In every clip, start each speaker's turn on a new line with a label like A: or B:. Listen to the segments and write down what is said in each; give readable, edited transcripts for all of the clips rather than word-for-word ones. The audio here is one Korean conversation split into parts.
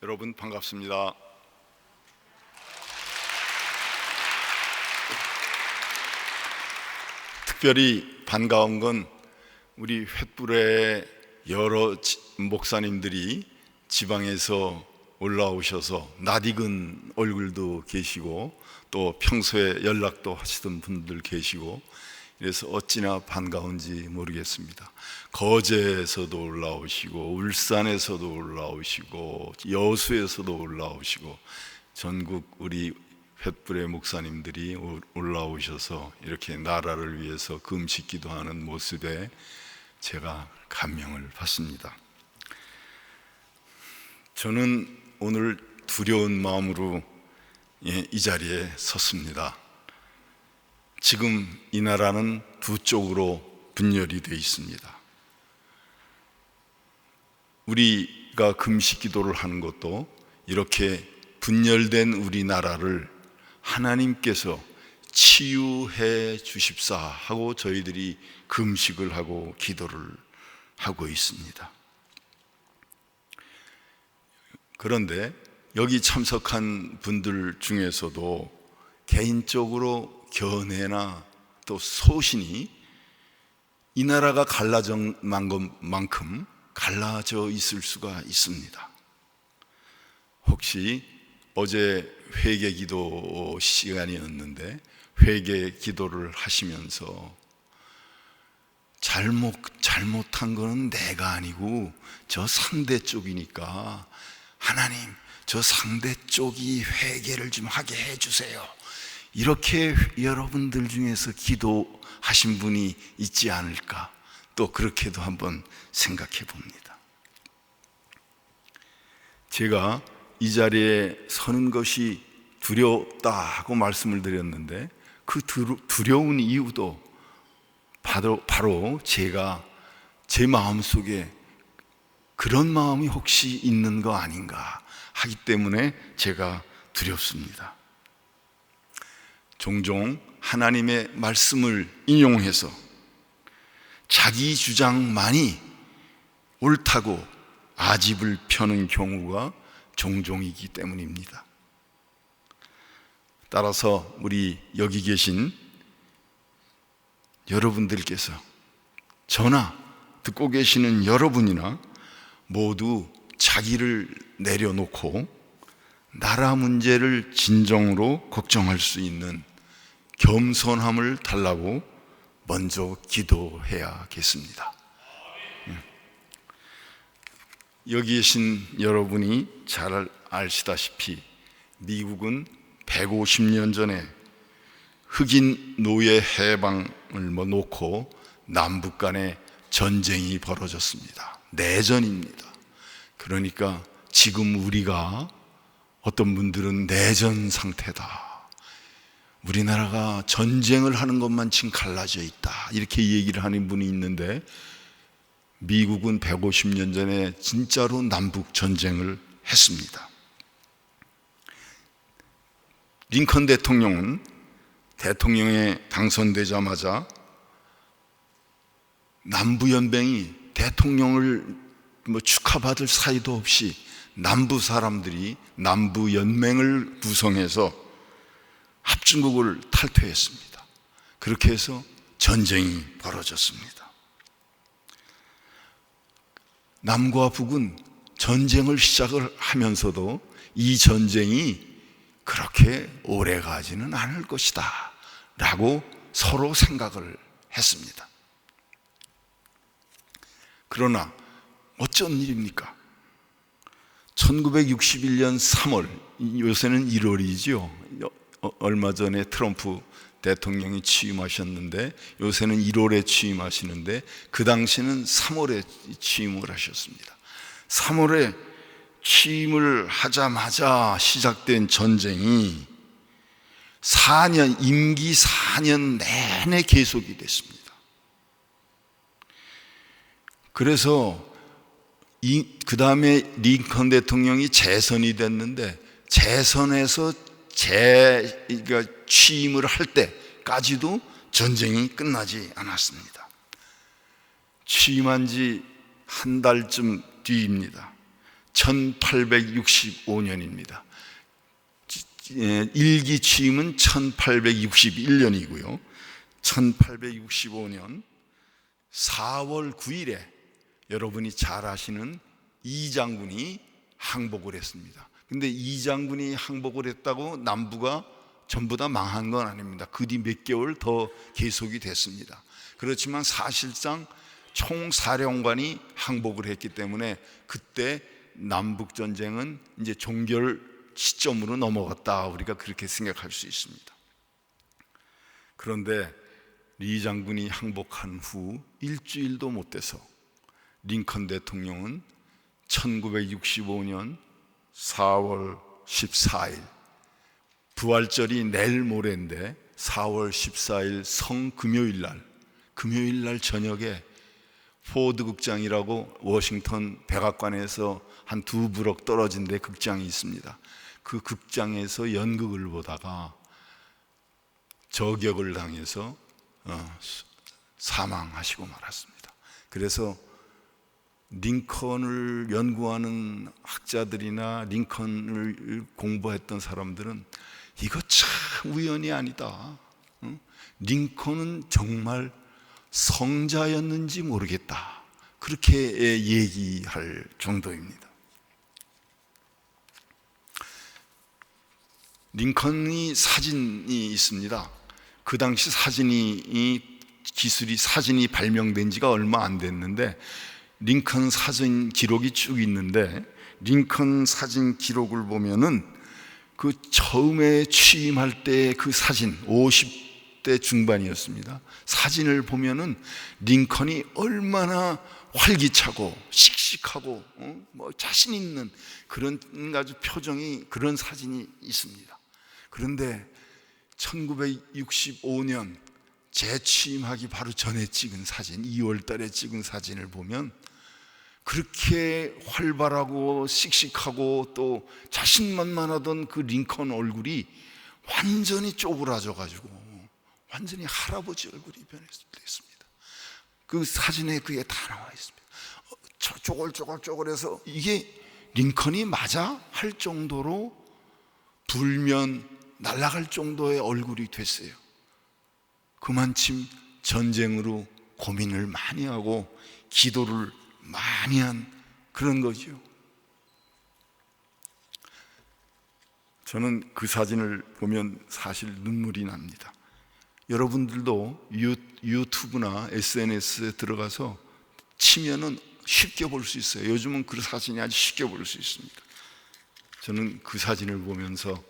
A: 여러분 반갑습니다. 특별히 반가운 건 우리 횃불의 여러 목사님들이 지방에서 올라오셔서 낯익은 얼굴도 계시고 또 평소에 연락도 하시던 분들 계시고 그래서 어찌나 반가운지 모르겠습니다. 거제에서도 올라오시고 울산에서도 올라오시고 여수에서도 올라오시고 전국 우리 횃불의 목사님들이 올라오셔서 이렇게 나라를 위해서 금식 기도하는 모습에 제가 감명을 받습니다. 저는 오늘 두려운 마음으로 이 자리에 섰습니다. 지금 이 나라는 두 쪽으로 분열이 되어 있습니다. 우리가 금식 기도를 하는 것도 이렇게 분열된 우리나라를 하나님께서 치유해 주십사 하고 저희들이 금식을 하고 기도를 하고 있습니다. 그런데 여기 참석한 분들 중에서도 개인적으로 견해나 또 소신이 이 나라가 갈라진 만큼 갈라져 있을 수가 있습니다. 혹시 어제 회개 기도 시간이었는데 회개 기도를 하시면서 잘못한 거는 내가 아니고 저 상대 쪽이니까 하나님 저 상대 쪽이 회개를 좀 하게 해주세요, 이렇게 여러분들 중에서 기도하신 분이 있지 않을까, 또 그렇게도 한번 생각해 봅니다. 제가 이 자리에 서는 것이 두렵다 하고 말씀을 드렸는데 그 두려운 이유도 바로 제가 제 마음속에 그런 마음이 혹시 있는 거 아닌가 하기 때문에 제가 두렵습니다. 종종 하나님의 말씀을 인용해서 자기 주장만이 옳다고 아집을 펴는 경우가 종종이기 때문입니다. 따라서 우리 여기 계신 여러분들께서 저나 듣고 계시는 여러분이나 모두 자기를 내려놓고 나라 문제를 진정으로 걱정할 수 있는 겸손함을 달라고 먼저 기도해야겠습니다. 여기 계신 여러분이 잘 아시다시피 미국은 150년 전에 흑인 노예 해방을 놓고 남북 간에 전쟁이 벌어졌습니다. 내전입니다. 그러니까 지금 우리가 어떤 분들은 내전 상태다, 우리나라가 전쟁을 하는 것만 지금 갈라져 있다, 이렇게 얘기를 하는 분이 있는데 미국은 150년 전에 진짜로 남북 전쟁을 했습니다. 링컨 대통령은 대통령에 당선되자마자 남부연맹이 대통령을 축하받을 사이도 없이 남부 사람들이 남부연맹을 구성해서 합중국을 탈퇴했습니다. 그렇게 해서 전쟁이 벌어졌습니다. 남과 북은 전쟁을 시작을 하면서도 이 전쟁이 그렇게 오래 가지는 않을 것이다 라고 서로 생각을 했습니다. 그러나 어쩐 일입니까? 1961년 3월, 요새는 1월이죠. 얼마 전에 트럼프 대통령이 취임하셨는데 요새는 1월에 취임하시는데 그 당시는 3월에 취임을 하셨습니다. 3월에 취임을 하자마자 시작된 전쟁이 임기 4년 내내 계속이 됐습니다. 그래서 그 다음에 링컨 대통령이 재선이 됐는데 재선에서 취임을 할 때까지도 전쟁이 끝나지 않았습니다. 취임한 지 한 달쯤 뒤입니다. 1865년입니다. 일기 취임은 1861년이고요. 1865년 4월 9일에 여러분이 잘 아시는 이 장군이 항복을 했습니다. 근데 이 장군이 항복을 했다고 남부가 전부 다 망한 건 아닙니다. 그 뒤 몇 개월 더 계속이 됐습니다. 그렇지만 사실상 총사령관이 항복을 했기 때문에 그때 남북전쟁은 이제 종결 시점으로 넘어갔다, 우리가 그렇게 생각할 수 있습니다. 그런데 리 장군이 항복한 후 일주일도 못 돼서 링컨 대통령은 1965년 4월 14일, 부활절이 내일 모레인데 4월 14일 금요일 날 저녁에 포드 극장이라고 워싱턴 백악관에서 한 2브럭 떨어진 데 극장이 있습니다. 그 극장에서 연극을 보다가 저격을 당해서 사망하시고 말았습니다. 그래서 링컨을 연구하는 학자들이나 링컨을 공부했던 사람들은 이거 참 우연이 아니다, 링컨은 정말 성자였는지 모르겠다, 그렇게 얘기할 정도입니다. 링컨이 사진이 있습니다. 그 당시 사진이 발명된 지가 얼마 안 됐는데 링컨 사진 기록이 쭉 있는데, 링컨 사진 기록을 보면은 그 처음에 취임할 때 그 사진 50대 중반이었습니다. 사진을 보면은 링컨이 얼마나 활기차고 씩씩하고 자신 있는 그런 아주 표정이, 그런 사진이 있습니다. 그런데 1965년 재취임하기 바로 전에 찍은 사진, 2월 달에 찍은 사진을 보면 그렇게 활발하고 씩씩하고 또 자신만만하던 그 링컨 얼굴이 완전히 쪼그라져 가지고 완전히 할아버지 얼굴이 변했습니다. 그 사진에 그게 다 나와 있습니다. 쪼글쪼글해서 이게 링컨이 맞아? 할 정도로 불면 날아갈 정도의 얼굴이 됐어요. 그만큼 전쟁으로 고민을 많이 하고 기도를 많이 한 그런 거죠. 저는 그 사진을 보면 사실 눈물이 납니다. 여러분들도 유튜브나 SNS에 들어가서 치면은 쉽게 볼 수 있어요. 요즘은 그 사진이 아주 쉽게 볼 수 있습니다. 저는 그 사진을 보면서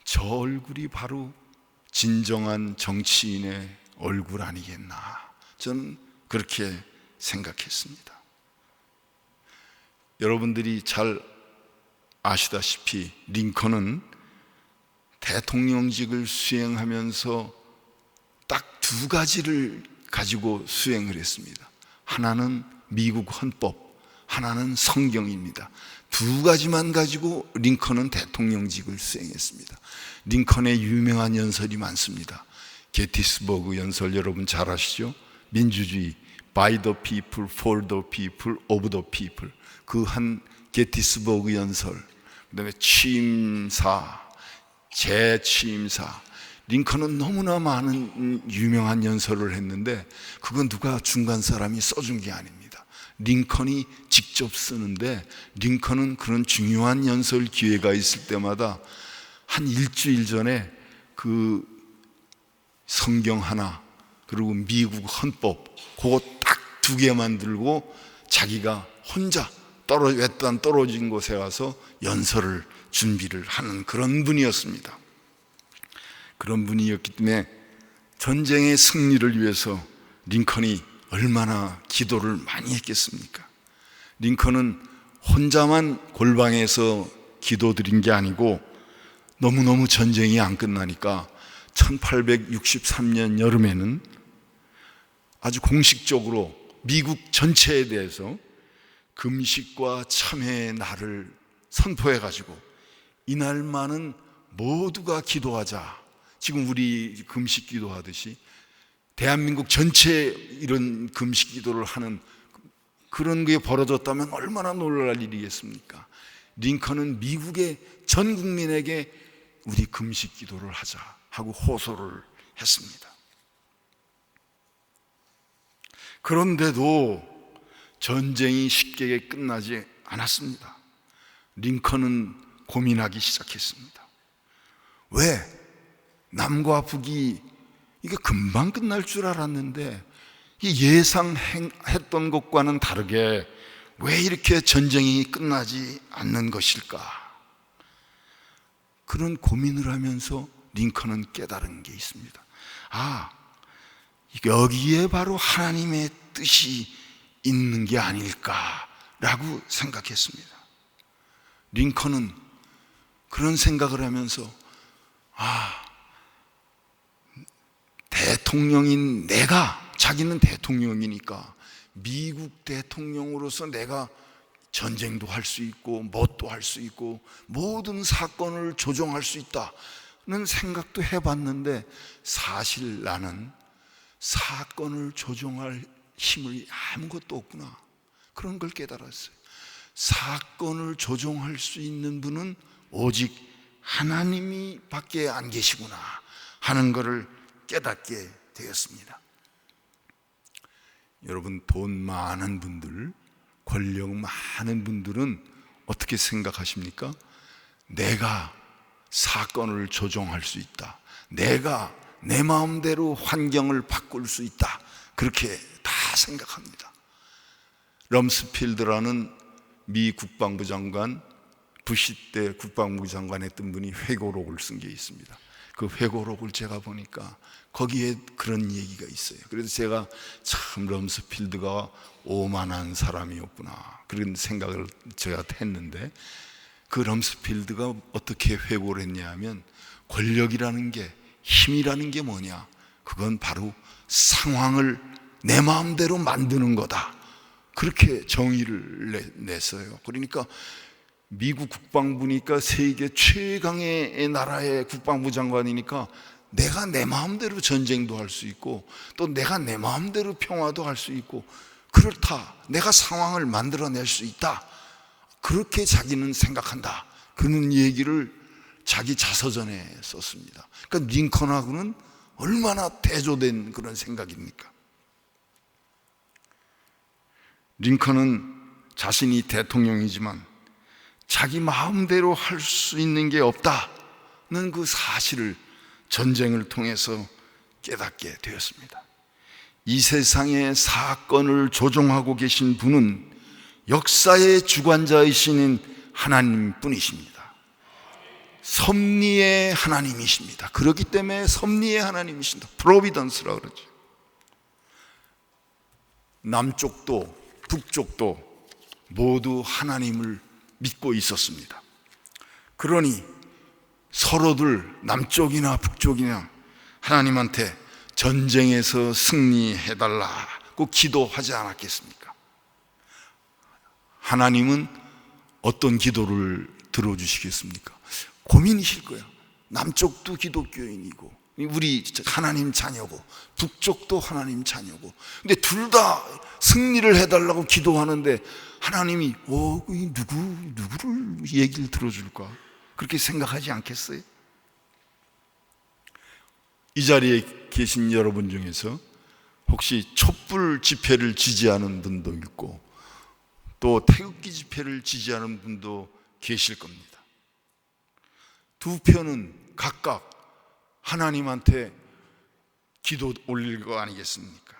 A: 저 얼굴이 바로 진정한 정치인의 얼굴 아니겠나, 저는 그렇게 생각했습니다. 여러분들이 잘 아시다시피 링컨은 대통령직을 수행하면서 딱 2가지를 가지고 수행을 했습니다. 하나는 미국 헌법, 하나는 성경입니다. 2가지만 가지고 링컨은 대통령직을 수행했습니다. 링컨의 유명한 연설이 많습니다. 게티스버그 연설 여러분 잘 아시죠? 민주주의, by the people, for the people, of the people. 그 한 게티스버그 연설, 그 다음에 취임사, 재취임사, 링컨은 너무나 많은 유명한 연설을 했는데 그건 누가 중간 사람이 써준 게 아닙니다. 링컨이 직접 쓰는데, 링컨은 그런 중요한 연설 기회가 있을 때마다 한 일주일 전에 그 성경 하나, 그리고 미국 헌법, 그거 딱 2개만 들고 자기가 혼자 외딴 떨어진 곳에 가서 연설을 준비를 하는 그런 분이었습니다. 그런 분이었기 때문에 전쟁의 승리를 위해서 링컨이 얼마나 기도를 많이 했겠습니까? 링컨은 혼자만 골방에서 기도드린 게 아니고 너무너무 전쟁이 안 끝나니까 1863년 여름에는 아주 공식적으로 미국 전체에 대해서 금식과 참회의 날을 선포해가지고 이날만은 모두가 기도하자, 지금 우리 금식 기도하듯이 대한민국 전체에 이런 금식 기도를 하는 그런 게 벌어졌다면 얼마나 놀랄 일이겠습니까? 링컨은 미국의 전 국민에게 우리 금식 기도를 하자 하고 호소를 했습니다. 그런데도 전쟁이 쉽게 끝나지 않았습니다. 링컨은 고민하기 시작했습니다. 왜? 남과 북이 이게 금방 끝날 줄 알았는데 예상했던 것과는 다르게 왜 이렇게 전쟁이 끝나지 않는 것일까? 그런 고민을 하면서 링컨은 깨달은 게 있습니다. 여기에 바로 하나님의 뜻이 있는 게 아닐까라고 생각했습니다. 링컨은 그런 생각을 하면서 대통령인 자기는 대통령이니까 미국 대통령으로서 내가 전쟁도 할 수 있고 뭣도 할 수 있고 모든 사건을 조종할 수 있다는 생각도 해봤는데 사실 나는 사건을 조종할 힘이 아무것도 없구나, 그런 걸 깨달았어요. 사건을 조종할 수 있는 분은 오직 하나님이 밖에 안 계시구나 하는 것을 깨닫게 되었습니다. 여러분, 돈 많은 분들, 권력 많은 분들은 어떻게 생각하십니까? 내가 사건을 조종할 수 있다, 내가 내 마음대로 환경을 바꿀 수 있다, 그렇게 다 생각합니다. 럼스필드라는 미 국방부 장관, 부시 때 국방부 장관 했던 분이 회고록을 쓴 게 있습니다. 그 회고록을 제가 보니까 거기에 그런 얘기가 있어요. 그래서 제가 참 럼스필드가 오만한 사람이었구나, 그런 생각을 제가 했는데, 그 럼스필드가 어떻게 회고를 했냐 하면, 권력이라는 게, 힘이라는 게 뭐냐, 그건 바로 상황을 내 마음대로 만드는 거다, 그렇게 정의를 냈어요. 그러니까 미국 국방부니까 세계 최강의 나라의 국방부 장관이니까 내가 내 마음대로 전쟁도 할 수 있고 또 내가 내 마음대로 평화도 할 수 있고 그렇다, 내가 상황을 만들어낼 수 있다, 그렇게 자기는 생각한다, 그런 얘기를 자기 자서전에 썼습니다. 그러니까 링컨하고는 얼마나 대조된 그런 생각입니까? 링컨은 자신이 대통령이지만 자기 마음대로 할 수 있는 게 없다는 그 사실을 전쟁을 통해서 깨닫게 되었습니다. 이 세상의 사건을 조종하고 계신 분은 역사의 주관자이신 하나님 뿐이십니다. 섭리의 하나님이십니다. 그렇기 때문에 섭리의 하나님이십니다. 프로비던스라고 그러죠. 남쪽도 북쪽도 모두 하나님을 믿고 있었습니다. 그러니 서로들 남쪽이나 북쪽이나 하나님한테 전쟁에서 승리해달라고 기도하지 않았겠습니까? 하나님은 어떤 기도를 들어주시겠습니까? 고민이실 거예요. 남쪽도 기독교인이고 우리 하나님 자녀고 북쪽도 하나님 자녀고, 근데 둘 다 승리를 해달라고 기도하는데 하나님이 누구를 얘기를 들어줄까, 그렇게 생각하지 않겠어요? 이 자리에 계신 여러분 중에서 혹시 촛불 집회를 지지하는 분도 있고 또 태극기 집회를 지지하는 분도 계실 겁니다. 두 편은 각각 하나님한테 기도 올릴 거 아니겠습니까?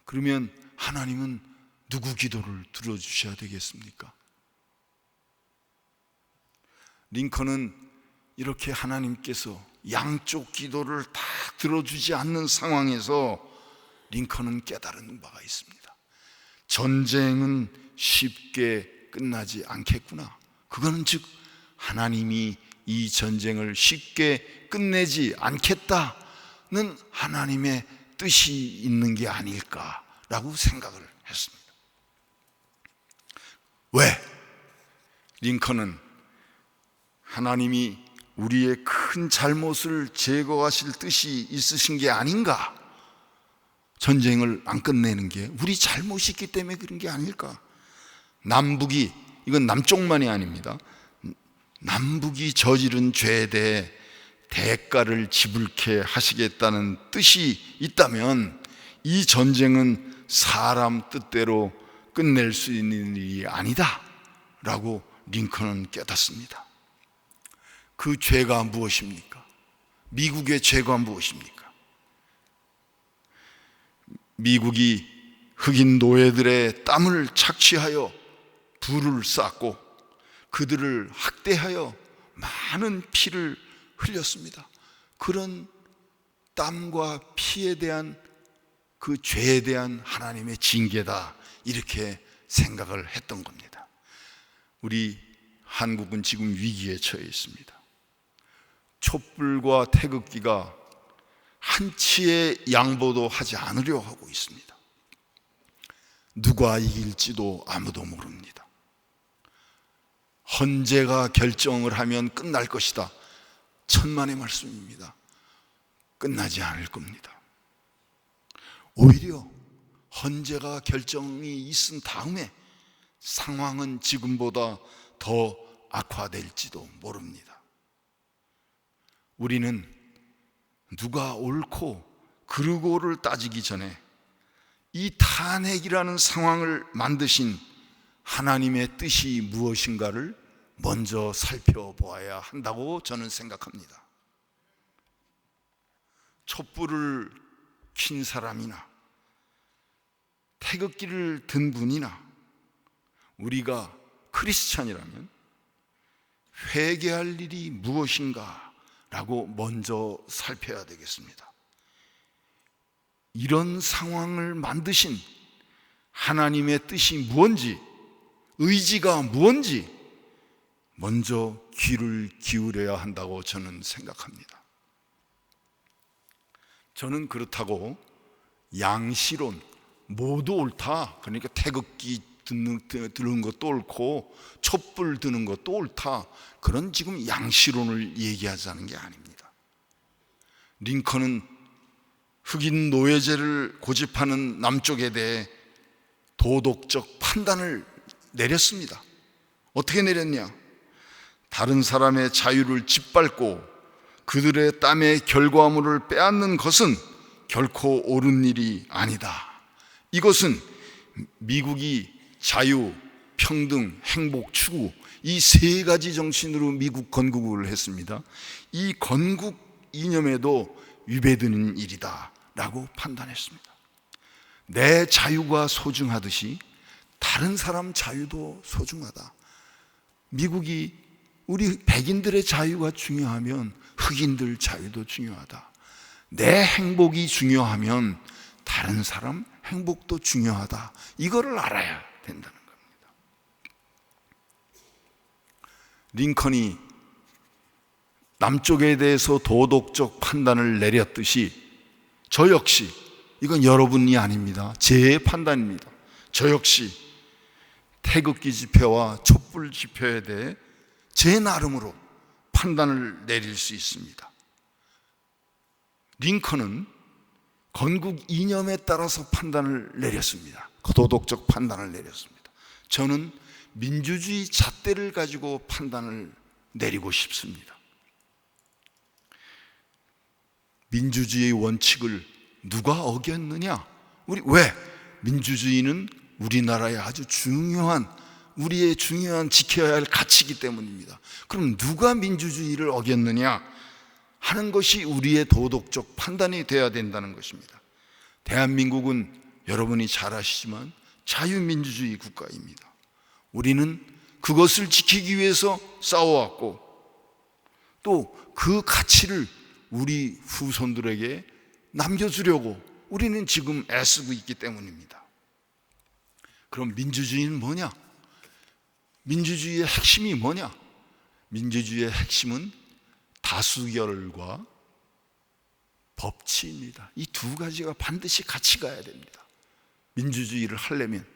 A: 그러면 하나님은 누구 기도를 들어주셔야 되겠습니까? 링컨은 이렇게 하나님께서 양쪽 기도를 다 들어주지 않는 상황에서 링컨은 깨달은 바가 있습니다. 전쟁은 쉽게 끝나지 않겠구나. 그거는 즉 하나님이 이 전쟁을 쉽게 끝내지 않겠다는 하나님의 뜻이 있는 게 아닐까라고 생각을 했습니다. 왜? 링컨은 하나님이 우리의 큰 잘못을 제거하실 뜻이 있으신 게 아닌가, 전쟁을 안 끝내는 게 우리 잘못이 있기 때문에 그런 게 아닐까? 남북이, 이건 남쪽만이 아닙니다. 남북이 저지른 죄에 대해 대가를 지불케 하시겠다는 뜻이 있다면 이 전쟁은 사람 뜻대로 끝낼 수 있는 일이 아니다 라고 링컨은 깨닫습니다. 그 죄가 무엇입니까? 미국의 죄가 무엇입니까? 미국이 흑인 노예들의 땀을 착취하여 불을 쌌고 그들을 학대하여 많은 피를 흘렸습니다. 그런 땀과 피에 대한 그 죄에 대한 하나님의 징계다, 이렇게 생각을 했던 겁니다. 우리 한국은 지금 위기에 처해 있습니다. 촛불과 태극기가 한치의 양보도 하지 않으려 하고 있습니다. 누가 이길지도 아무도 모릅니다. 헌재가 결정을 하면 끝날 것이다. 천만의 말씀입니다. 끝나지 않을 겁니다. 오히려 헌재가 결정이 있은 다음에 상황은 지금보다 더 악화될지도 모릅니다. 우리는 누가 옳고 그르고를 따지기 전에 이 탄핵이라는 상황을 만드신 하나님의 뜻이 무엇인가를 먼저 살펴보아야 한다고 저는 생각합니다. 촛불을 킨 사람이나 태극기를 든 분이나 우리가 크리스찬이라면 회개할 일이 무엇인가 라고 먼저 살펴야 되겠습니다. 이런 상황을 만드신 하나님의 뜻이 무엇인지, 의지가 무엇인지 먼저 귀를 기울여야 한다고 저는 생각합니다. 저는 그렇다고 양시론, 모두 옳다, 그러니까 태극기 드는 것도 옳고 촛불 드는 것도 옳다, 그런 지금 양시론을 얘기하자는 게 아닙니다. 링컨은 흑인 노예제를 고집하는 남쪽에 대해 도덕적 판단을 내렸습니다. 어떻게 내렸냐? 다른 사람의 자유를 짓밟고 그들의 땀의 결과물을 빼앗는 것은 결코 옳은 일이 아니다. 이것은 미국이 자유, 평등, 행복, 추구, 이 세 가지 정신으로 미국 건국을 했습니다. 이 건국 이념에도 위배되는 일이다 라고 판단했습니다. 내 자유가 소중하듯이 다른 사람 자유도 소중하다. 미국이 우리 백인들의 자유가 중요하면 흑인들 자유도 중요하다. 내 행복이 중요하면 다른 사람 행복도 중요하다. 이거를 알아야 된다는 겁니다. 링컨이 남쪽에 대해서 도덕적 판단을 내렸듯이 저 역시, 이건 여러분이 아닙니다. 제 판단입니다. 저 역시 태극기 집회와 촛불 집회에 대해 제 나름으로 판단을 내릴 수 있습니다. 링컨은 건국 이념에 따라서 판단을 내렸습니다. 도덕적 판단을 내렸습니다. 저는 민주주의 잣대를 가지고 판단을 내리고 싶습니다. 민주주의의 원칙을 누가 어겼느냐? 왜? 민주주의는 우리나라의 아주 중요한, 우리의 중요한 지켜야 할 가치이기 때문입니다. 그럼 누가 민주주의를 어겼느냐 하는 것이 우리의 도덕적 판단이 되어야 된다는 것입니다. 대한민국은 여러분이 잘 아시지만 자유민주주의 국가입니다. 우리는 그것을 지키기 위해서 싸워왔고 또 그 가치를 우리 후손들에게 남겨주려고 우리는 지금 애쓰고 있기 때문입니다. 그럼 민주주의는 뭐냐? 민주주의의 핵심이 뭐냐? 민주주의의 핵심은 다수결과 법치입니다. 이 두 가지가 반드시 같이 가야 됩니다. 민주주의를 하려면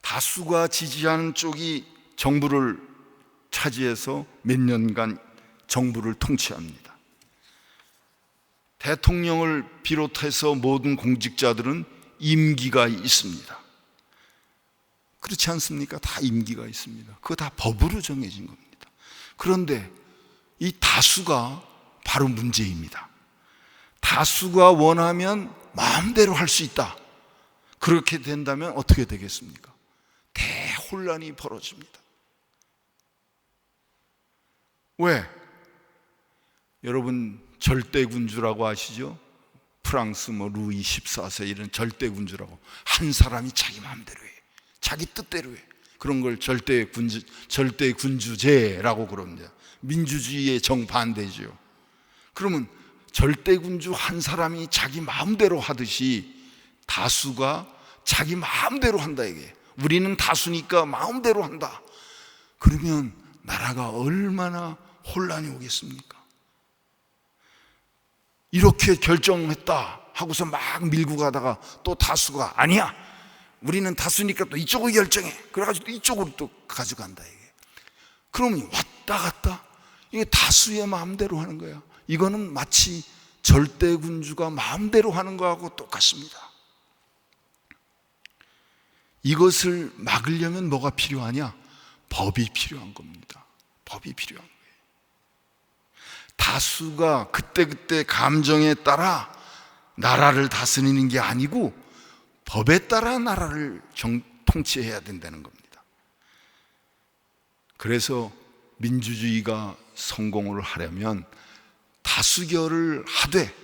A: 다수가 지지하는 쪽이 정부를 차지해서 몇 년간 정부를 통치합니다. 대통령을 비롯해서 모든 공직자들은 임기가 있습니다. 그렇지 않습니까? 다 임기가 있습니다. 그거 다 법으로 정해진 겁니다. 그런데 이 다수가 바로 문제입니다. 다수가 원하면 마음대로 할 수 있다. 그렇게 된다면 어떻게 되겠습니까? 대혼란이 벌어집니다. 왜? 여러분 절대군주라고 아시죠? 프랑스 루이 14세 이런 절대군주라고, 한 사람이 자기 마음대로 해, 자기 뜻대로 해. 그런 걸 절대군주제라고 그럽니다. 민주주의의 정반대죠. 그러면 절대군주 한 사람이 자기 마음대로 하듯이 다수가 자기 마음대로 한다 이게. 우리는 다수니까 마음대로 한다. 그러면 나라가 얼마나 혼란이 오겠습니까? 이렇게 결정했다 하고서 막 밀고 가다가 또 다수가 아니야, 우리는 다수니까 또 이쪽으로 결정해. 그래가지고 또 이쪽으로 또 가져간다 이게. 그러면 왔다 갔다 이게 다수의 마음대로 하는 거야. 이거는 마치 절대군주가 마음대로 하는 거하고 똑같습니다. 이것을 막으려면 뭐가 필요하냐? 법이 필요한 겁니다. 법이 필요한 거예요. 다수가 그때그때 감정에 따라 나라를 다스리는 게 아니고 법에 따라 나라를 통치해야 된다는 겁니다. 그래서 민주주의가 성공을 하려면 다수결을 하되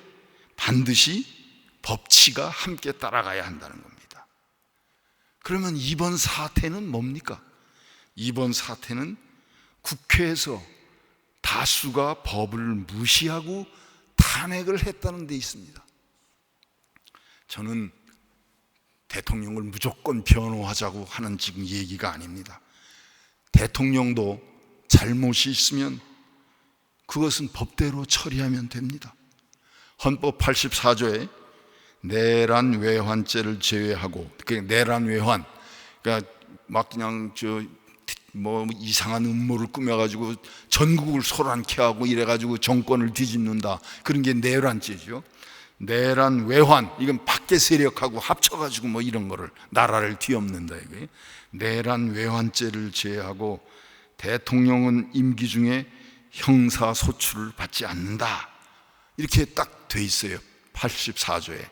A: 반드시 법치가 함께 따라가야 한다는 겁니다. 그러면 이번 사태는 뭡니까? 이번 사태는 국회에서 다수가 법을 무시하고 탄핵을 했다는 데 있습니다. 저는 대통령을 무조건 변호하자고 하는 지금 얘기가 아닙니다. 대통령도 잘못이 있으면 그것은 법대로 처리하면 됩니다. 헌법 84조에 내란 외환죄를 제외하고, 내란 외환, 그러니까 막 그냥 이상한 음모를 꾸며가지고 전국을 소란케 하고 이래가지고 정권을 뒤집는다, 그런 게 내란죄죠. 내란 외환, 이건 밖에 세력하고 합쳐가지고 이런 거를 나라를 뒤엎는다 이거예요. 내란 외환죄를 제외하고 대통령은 임기 중에 형사소출을 받지 않는다, 이렇게 딱 돼 있어요 84조에.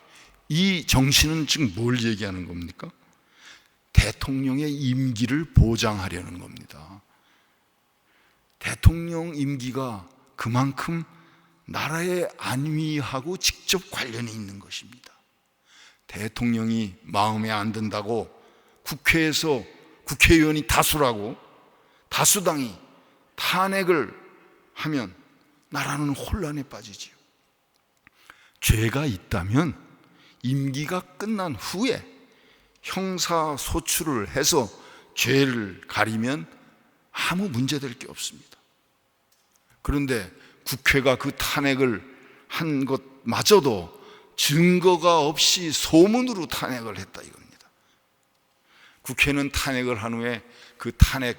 A: 이 정신은 지금 뭘 얘기하는 겁니까? 대통령의 임기를 보장하려는 겁니다. 대통령 임기가 그만큼 나라의 안위하고 직접 관련이 있는 것입니다. 대통령이 마음에 안 든다고 국회에서 국회의원이 다수라고 다수당이 탄핵을 하면 나라는 혼란에 빠지지요. 죄가 있다면 임기가 끝난 후에 형사소출을 해서 죄를 가리면 아무 문제될 게 없습니다. 그런데 국회가 그 탄핵을 한 것마저도 증거가 없이 소문으로 탄핵을 했다 이겁니다. 국회는 탄핵을 한 후에 그 탄핵,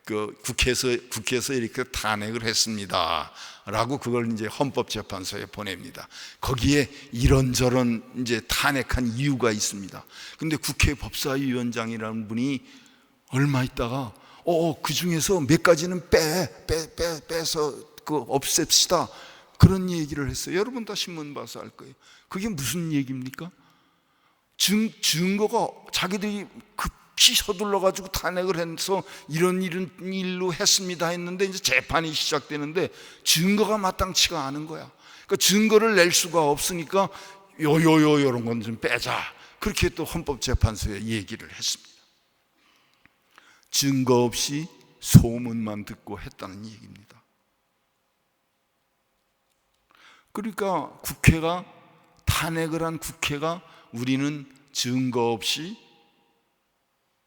A: 국회에서 이렇게 탄핵을 했습니다 라고 그걸 이제 헌법재판소에 보냅니다. 거기에 이런저런 이제 탄핵한 이유가 있습니다. 근데 국회 법사위원장이라는 분이 얼마 있다가 그 중에서 몇 가지는 빼서 없앱시다, 그런 얘기를 했어요. 여러분 다 신문 봐서 알 거예요. 그게 무슨 얘기입니까? 증거가 자기들이 급히 서둘러 가지고 탄핵을 해서 이런 일로 했습니다 했는데 이제 재판이 시작되는데 증거가 마땅치가 않은 거야. 그러니까 증거를 낼 수가 없으니까 이런 건 좀 빼자, 그렇게 또 헌법재판소에 얘기를 했습니다. 증거 없이 소문만 듣고 했다는 얘기입니다. 그러니까 국회가 탄핵을 한 국회가 우리는 증거 없이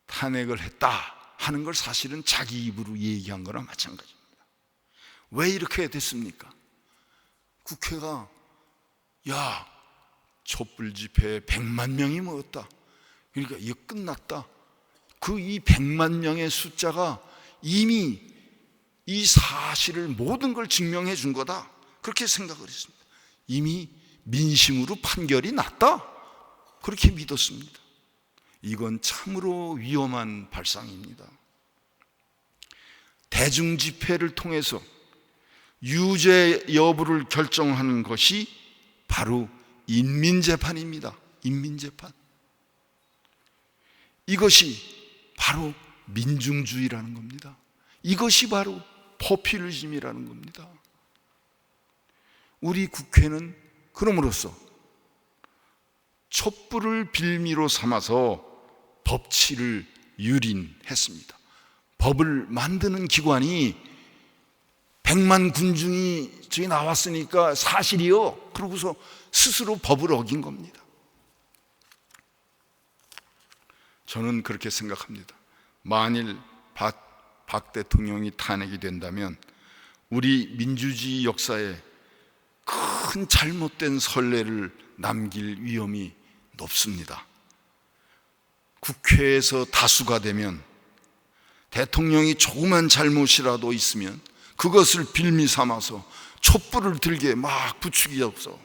A: 탄핵을 했다 하는 걸 사실은 자기 입으로 얘기한 거랑 마찬가지입니다. 왜 이렇게 됐습니까? 국회가 촛불 집회에 100만 명이 모였다, 그러니까 이거 끝났다. 이 100만 명의 숫자가 이미 이 사실을 모든 걸 증명해 준 거다, 그렇게 생각을 했습니다. 이미 민심으로 판결이 났다, 그렇게 믿었습니다. 이건 참으로 위험한 발상입니다. 대중집회를 통해서 유죄 여부를 결정하는 것이 바로 인민재판입니다. 인민재판. 이것이 바로 민중주의라는 겁니다. 이것이 바로 포퓰리즘이라는 겁니다. 우리 국회는 그럼으로써 촛불을 빌미로 삼아서 법치를 유린했습니다. 법을 만드는 기관이 100만 군중이 저기 나왔으니까 사실이요, 그러고서 스스로 법을 어긴 겁니다. 저는 그렇게 생각합니다. 만일 박 대통령이 탄핵이 된다면 우리 민주주의 역사에 큰 잘못된 선례를 남길 위험이 높습니다. 국회에서 다수가 되면 대통령이 조그만 잘못이라도 있으면 그것을 빌미 삼아서 촛불을 들게 막 부추기어서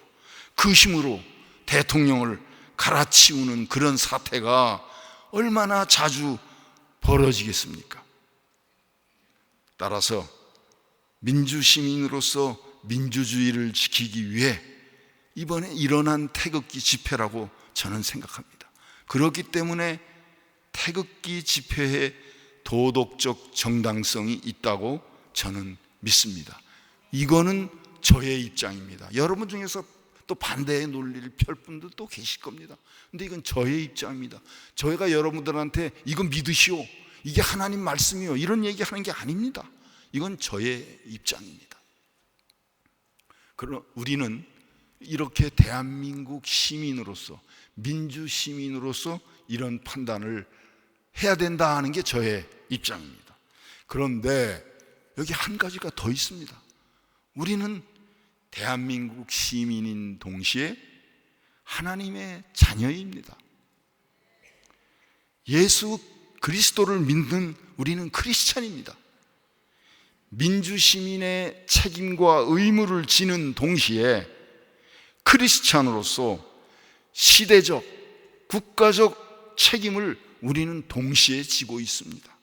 A: 그 힘으로 대통령을 갈아치우는 그런 사태가 얼마나 자주 벌어지겠습니까? 따라서 민주시민으로서 민주주의를 지키기 위해 이번에 일어난 태극기 집회라고 저는 생각합니다. 그렇기 때문에 태극기 집회에 도덕적 정당성이 있다고 저는 믿습니다. 이거는 저의 입장입니다. 여러분 중에서 또 반대의 논리를 펼 분도 또 계실 겁니다. 근데 이건 저의 입장입니다. 저희가 여러분들한테 이거 믿으시오, 이게 하나님 말씀이요, 이런 얘기하는 게 아닙니다. 이건 저의 입장입니다. 그럼 우리는 이렇게 대한민국 시민으로서, 민주시민으로서 이런 판단을 해야 된다 하는 게 저의 입장입니다. 그런데 여기 한 가지가 더 있습니다. 우리는 대한민국 시민인 동시에 하나님의 자녀입니다. 예수 그리스도를 믿는 우리는 크리스찬입니다. 민주시민의 책임과 의무를 지는 동시에 크리스찬으로서 시대적, 국가적 책임을 우리는 동시에 지고 있습니다.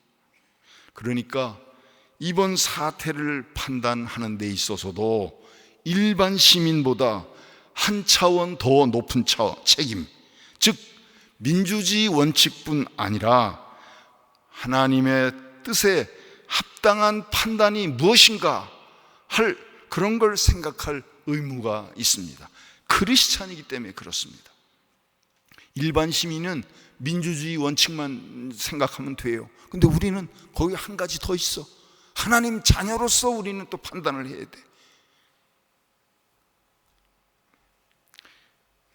A: 그러니까 이번 사태를 판단하는 데 있어서도 일반 시민보다 한 차원 더 높은 책임, 즉 민주주의 원칙뿐 아니라 하나님의 뜻에 합당한 판단이 무엇인가 할 그런 걸 생각할 의무가 있습니다. 크리스찬이기 때문에 그렇습니다. 일반 시민은 민주주의 원칙만 생각하면 돼요. 근데 우리는 거기 한 가지 더 있어. 하나님 자녀로서 우리는 또 판단을 해야 돼.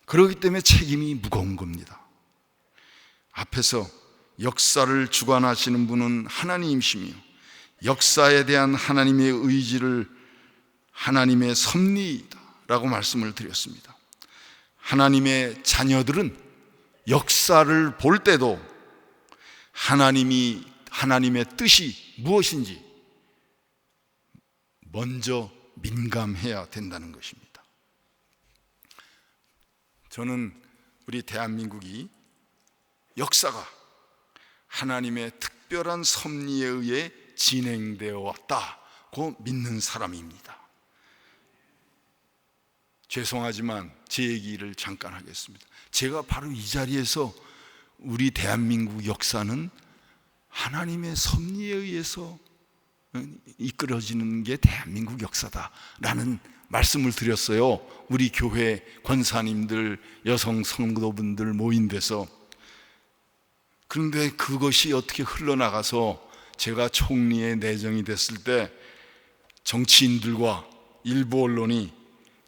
A: 그렇기 때문에 책임이 무거운 겁니다. 앞에서 역사를 주관하시는 분은 하나님이시며 역사에 대한 하나님의 의지를 하나님의 섭리라고 말씀을 드렸습니다. 하나님의 자녀들은 역사를 볼 때도 하나님의 뜻이 무엇인지 먼저 민감해야 된다는 것입니다. 저는 우리 대한민국이 역사가 하나님의 특별한 섭리에 의해 진행되어 왔다고 믿는 사람입니다. 죄송하지만 제 얘기를 잠깐 하겠습니다. 제가 바로 이 자리에서 우리 대한민국 역사는 하나님의 섭리에 의해서 이끌어지는 게 대한민국 역사다라는 말씀을 드렸어요. 우리 교회 권사님들, 여성 성도분들 모인 데서. 그런데 그것이 어떻게 흘러나가서 제가 총리에 내정이 됐을 때 정치인들과 일부 언론이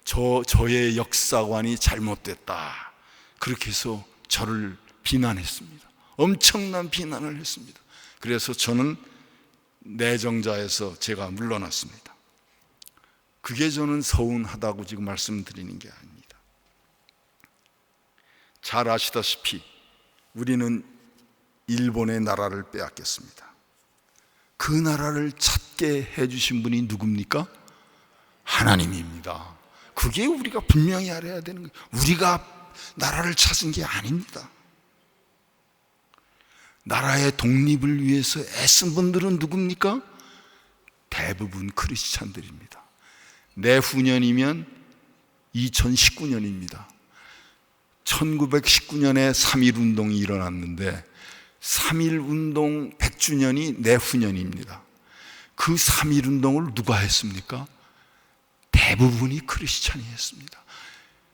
A: 저의 역사관이 잘못됐다, 그렇게 해서 저를 비난했습니다. 엄청난 비난을 했습니다. 그래서 저는 내정자에서 제가 물러났습니다. 그게 저는 서운하다고 지금 말씀드리는 게 아닙니다. 잘 아시다시피 우리는 일본의 나라를 빼앗겼습니다. 그 나라를 찾게 해주신 분이 누굽니까? 하나님입니다. 그게 우리가 분명히 알아야 되는 거예요. 우리가 나라를 찾은 게 아닙니다. 나라의 독립을 위해서 애쓴 분들은 누굽니까? 대부분 크리스찬들입니다. 내후년이면 2019년입니다. 1919년에 3.1운동이 일어났는데 3.1운동 100주년이 내후년입니다. 그 3.1운동을 누가 했습니까? 대부분이 크리스찬이 했습니다.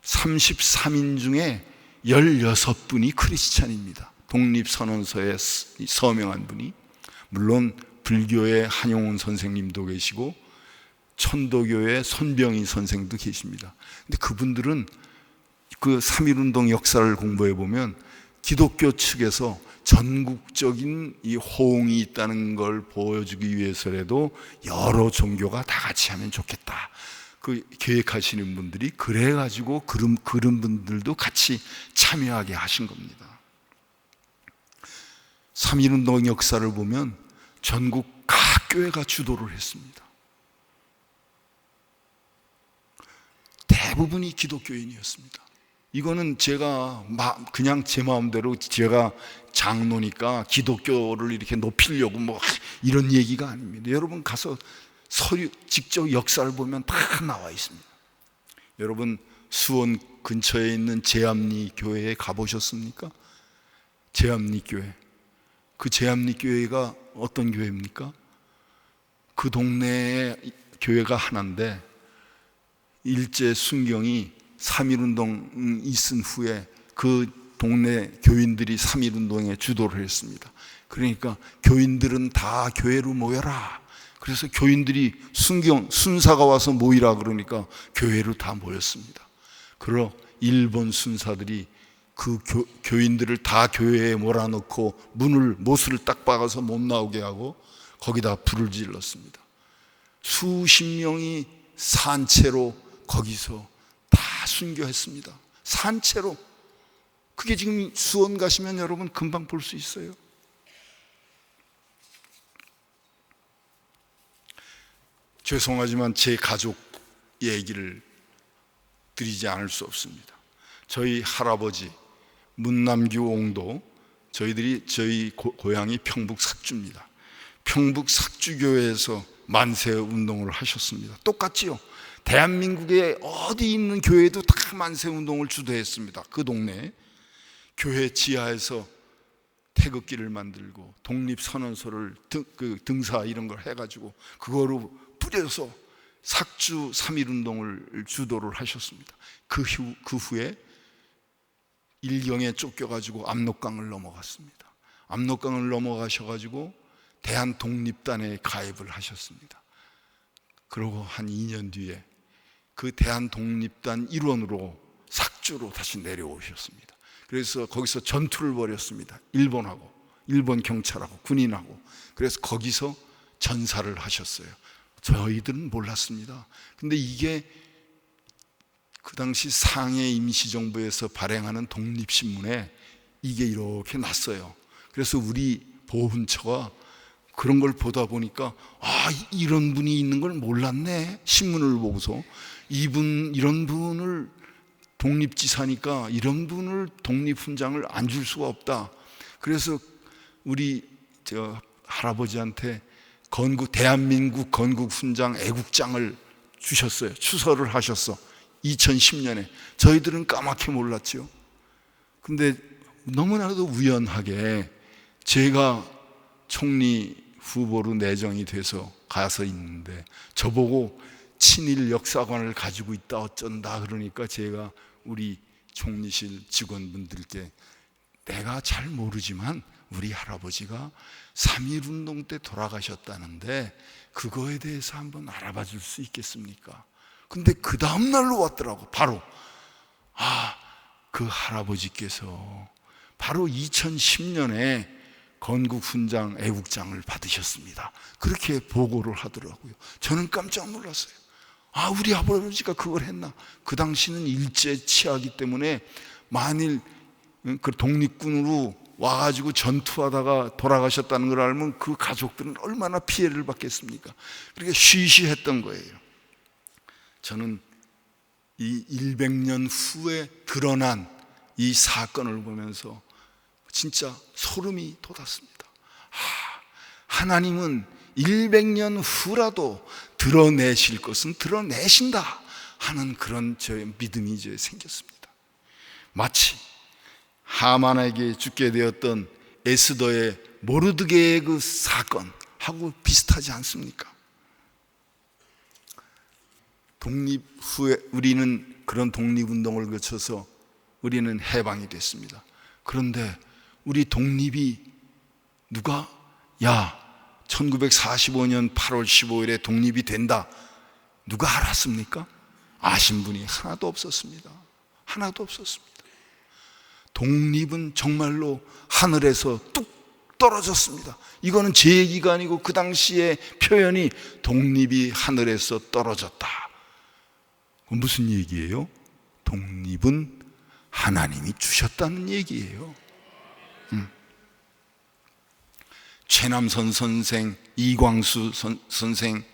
A: 33인 중에 16분이 크리스찬입니다. 독립선언서에 서명한 분이. 물론 불교의 한용운 선생님도 계시고 천도교의 손병희 선생도 계십니다. 근데 그분들은 그 3.1운동 역사를 공부해 보면 기독교 측에서 전국적인 이 호응이 있다는 걸 보여주기 위해서라도 여러 종교가 다 같이 하면 좋겠다. 그 계획하시는 분들이 그래가지고 그런 분들도 같이 참여하게 하신 겁니다. 3.1운동 역사를 보면 전국 각 교회가 주도를 했습니다. 대부분이 기독교인이었습니다. 이거는 제가 그냥 제 마음대로 제가 장로니까 기독교를 이렇게 높이려고 뭐 이런 얘기가 아닙니다. 여러분 가서 서류 직접 역사를 보면 다 나와 있습니다. 여러분 수원 근처에 있는 제암리 교회에 가보셨습니까? 제암리 교회. 그 제암리 교회가 어떤 교회입니까? 그 동네에 교회가 하나인데 일제 순경이 3.1운동 있은 후에 그 동네 교인들이 3.1운동에 주도를 했습니다. 그러니까 교인들은 다 교회로 모여라. 그래서 교인들이 순사가 와서 모이라 그러니까 교회로 다 모였습니다. 그러 일본 순사들이 그 교인들을 다 교회에 몰아넣고 못을 딱 박아서 못 나오게 하고 거기다 불을 질렀습니다. 수십 명이 산채로 거기서 다 순교했습니다. 산채로. 그게 지금 수원 가시면 여러분 금방 볼 수 있어요. 죄송하지만 제 가족 얘기를 드리지 않을 수 없습니다. 저희 할아버지 문남규 옹도, 저희 고향이 평북 삭주입니다. 평북 삭주교회에서 만세 운동을 하셨습니다. 똑같지요. 대한민국에 어디 있는 교회도 다 만세 운동을 주도했습니다. 그 동네에 교회 지하에서 태극기를 만들고 독립선언서를 등사 이런 걸 해가지고 그거로 뿌려서 삭주 3.1운동을 주도를 하셨습니다. 그 후에 일경에 쫓겨가지고 압록강을 넘어갔습니다. 압록강을 넘어가셔가지고 대한독립단에 가입을 하셨습니다. 그러고 한 2년 뒤에 그 대한독립단 일원으로 삭주로 다시 내려오셨습니다. 그래서 거기서 전투를 벌였습니다. 일본 경찰하고 군인하고. 그래서 거기서 전사를 하셨어요. 저희들은 몰랐습니다. 근데 이게 그 당시 상해 임시정부에서 발행하는 독립신문에 이게 이렇게 났어요. 그래서 우리 보훈처가 그런 걸 보다 보니까 이런 분이 있는 걸 몰랐네. 신문을 보고서 이런 분을 독립지사니까 이런 분을 독립훈장을 안 줄 수가 없다. 그래서 우리 할아버지한테 대한민국 건국훈장 애국장을 주셨어요. 추서를 하셨어. 2010년에. 저희들은 까맣게 몰랐죠. 근데 너무나도 우연하게 제가 총리 후보로 내정이 돼서 가서 있는데 저보고 친일 역사관을 가지고 있다 어쩐다 그러니까 제가 우리 총리실 직원분들께 내가 잘 모르지만 우리 할아버지가 3.1운동 때 돌아가셨다는데 그거에 대해서 한번 알아봐 줄 수 있겠습니까? 근데 그 다음날로 왔더라고. 바로 그 할아버지께서 바로 2010년에 건국훈장 애국장을 받으셨습니다. 그렇게 보고를 하더라고요. 저는 깜짝 놀랐어요. 우리 아버지가 그걸 했나? 그 당시는 일제 치하기 때문에 만일 그 독립군으로 와가지고 전투하다가 돌아가셨다는 걸 알면 그 가족들은 얼마나 피해를 받겠습니까? 그렇게 쉬쉬했던 거예요. 저는 이 100년 후에 드러난 이 사건을 보면서 진짜 소름이 돋았습니다. 하나님은 100년 후라도 드러내실 것은 드러내신다 하는 그런 저의 믿음이 이제 생겼습니다. 마치 하만에게 죽게 되었던 에스더의 모르드게의 그 사건하고 비슷하지 않습니까? 독립 후에 우리는 그런 독립운동을 거쳐서 우리는 해방이 됐습니다. 그런데 우리 독립이 누가 1945년 8월 15일에 독립이 된다, 누가 알았습니까? 아신 분이 하나도 없었습니다. 하나도 없었습니다. 독립은 정말로 하늘에서 뚝 떨어졌습니다. 이거는 제 얘기가 아니고 그 당시의 표현이 독립이 하늘에서 떨어졌다. 그건 무슨 얘기예요? 독립은 하나님이 주셨다는 얘기예요. 최남선 선생, 이광수 선생,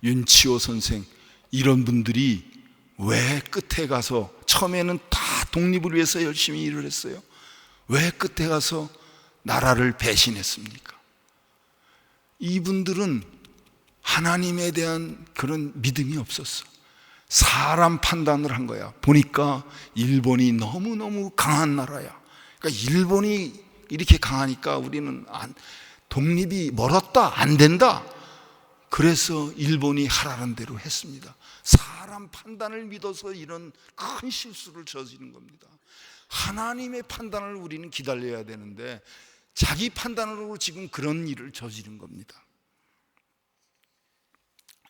A: 윤치호 선생, 이런 분들이 왜 끝에 가서, 처음에는 다 독립을 위해서 열심히 일을 했어요. 왜 끝에 가서 나라를 배신했습니까? 이분들은 하나님에 대한 그런 믿음이 없었어. 사람 판단을 한 거야. 보니까 일본이 너무너무 강한 나라야. 그러니까 일본이 이렇게 강하니까 우리는 독립이 멀었다, 안 된다. 그래서 일본이 하라는 대로 했습니다. 사람 판단을 믿어서 이런 큰 실수를 저지른 겁니다. 하나님의 판단을 우리는 기다려야 되는데 자기 판단으로 지금 그런 일을 저지른 겁니다.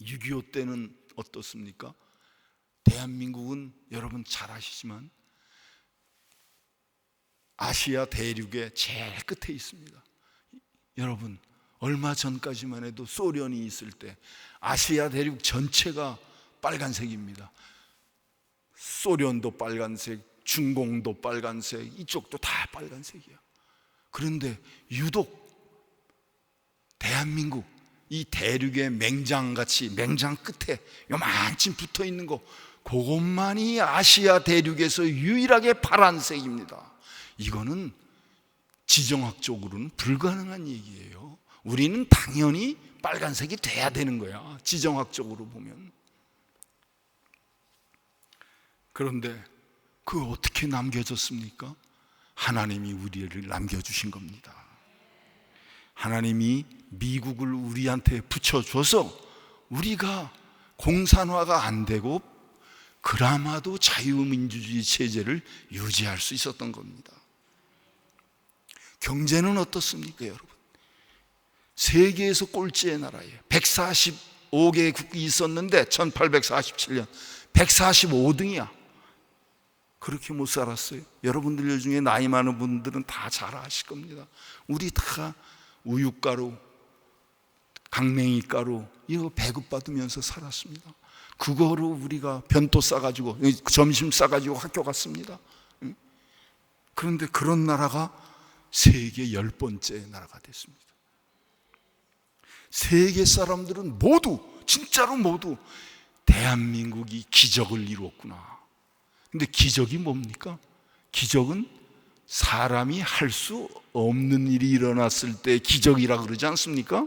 A: 6.25 때는 어떻습니까? 대한민국은 여러분 잘 아시지만 아시아 대륙의 제일 끝에 있습니다. 여러분, 얼마 전까지만 해도 소련이 있을 때 아시아 대륙 전체가 빨간색입니다. 소련도 빨간색, 중공도 빨간색, 이쪽도 다 빨간색이야. 그런데 유독 대한민국, 이 대륙의 맹장같이, 맹장 끝에 요만큼 붙어 있는 거, 그것만이 아시아 대륙에서 유일하게 파란색입니다. 이거는 지정학적으로는 불가능한 얘기예요. 우리는 당연히 빨간색이 돼야 되는 거야, 지정학적으로 보면. 그런데 그거 어떻게 남겨졌습니까? 하나님이 우리를 남겨주신 겁니다. 하나님이 미국을 우리한테 붙여줘서 우리가 공산화가 안 되고 그나마도 자유민주주의 체제를 유지할 수 있었던 겁니다. 경제는 어떻습니까, 여러분? 세계에서 꼴찌의 나라예요. 145개국이 있었는데 1847년 145등이야. 그렇게 못 살았어요. 여러분들 중에 나이 많은 분들은 다 잘 아실 겁니다. 우리 다 우유가루, 강냉이가루 이거 배급받으면서 살았습니다. 그거로 우리가 변토 싸가지고 점심 싸가지고 학교 갔습니다. 그런데 그런 나라가 세계 10번째 나라가 됐습니다. 세계 사람들은 모두, 진짜로 모두 대한민국이 기적을 이루었구나. 근데 기적이 뭡니까? 기적은 사람이 할 수 없는 일이 일어났을 때 기적이라 그러지 않습니까?